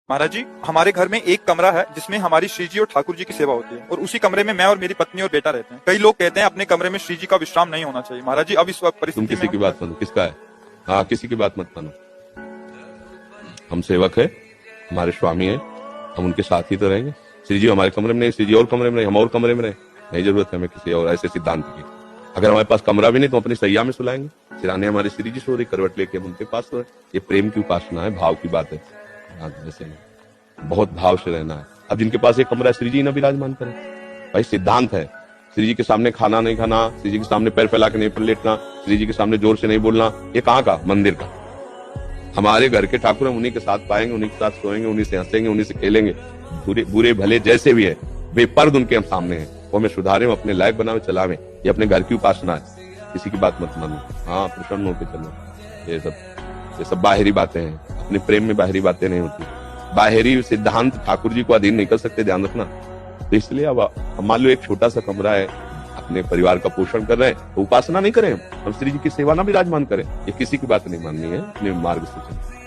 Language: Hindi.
महाराज जी, हमारे घर में एक कमरा है जिसमें हमारी श्री जी और ठाकुर जी की सेवा होती है और उसी कमरे में मैं और मेरी पत्नी और बेटा रहते हैं। कई लोग कहते हैं अपने कमरे में श्री जी का विश्राम नहीं होना चाहिए। महाराज जी, अब इस वक्त तुम परिस्थिति किसी में की बात मानो, किसका है? हाँ, किसी की बात मत मानो। हम सेवक है, हमारे स्वामी है, हम उनके साथ ही तो रहेंगे। श्री जी हमारे कमरे में नहीं, श्री जी और कमरे में नहीं, हम और कमरे में रहे, नहीं जरूरत है हमें किसी और ऐसे सिद्धांत की। अगर हमारे पास कमरा भी नहीं तो अपनी सैया में सुलाएंगे। सिराने हमारे श्री जी सो रही, करवट लेके हम उनके पास सो रहे। ये प्रेम की उपासना है, भाव की बात है। जैसे बहुत भाव से रहना है। अब जिनके पास एक कमरा है, श्री जी ना विराजमान करें, भाई सिद्धांत है। श्री जी के सामने खाना नहीं खाना, श्री जी के सामने पैर फैला के नहीं लेटना, श्री जी के सामने जोर से नहीं बोलना। ये कहाँ का? मंदिर का। हमारे घर के ठाकुर हम उन्हीं के साथ पाएंगे, उन्हीं के साथ सोएंगे, उन्हीं से हंसेंगे, उन्हीं से खेलेंगे। बुरे भले जैसे भी है, बेपर्द उनके हम सामने हैं। वो हमें सुधारे, अपने लायक बनावे, चलावे। ये अपने घर की उपासना है, किसी की बात मत मानो। हाँ, प्रसन्न होकर चलो। ये सब बाहरी बातें हैं। अपने प्रेम में बाहरी बातें नहीं होती। बाहरी सिद्धांत ठाकुर जी को अधीन नहीं कर सकते, ध्यान रखना। तो इसलिए अब मान लो एक छोटा सा कमरा है, अपने परिवार का पोषण कर रहे हैं, तो उपासना नहीं करें, हम श्री जी की सेवा ना विराजमान करें। ये किसी की बात नहीं माननी है, अपने मार्ग से चलें।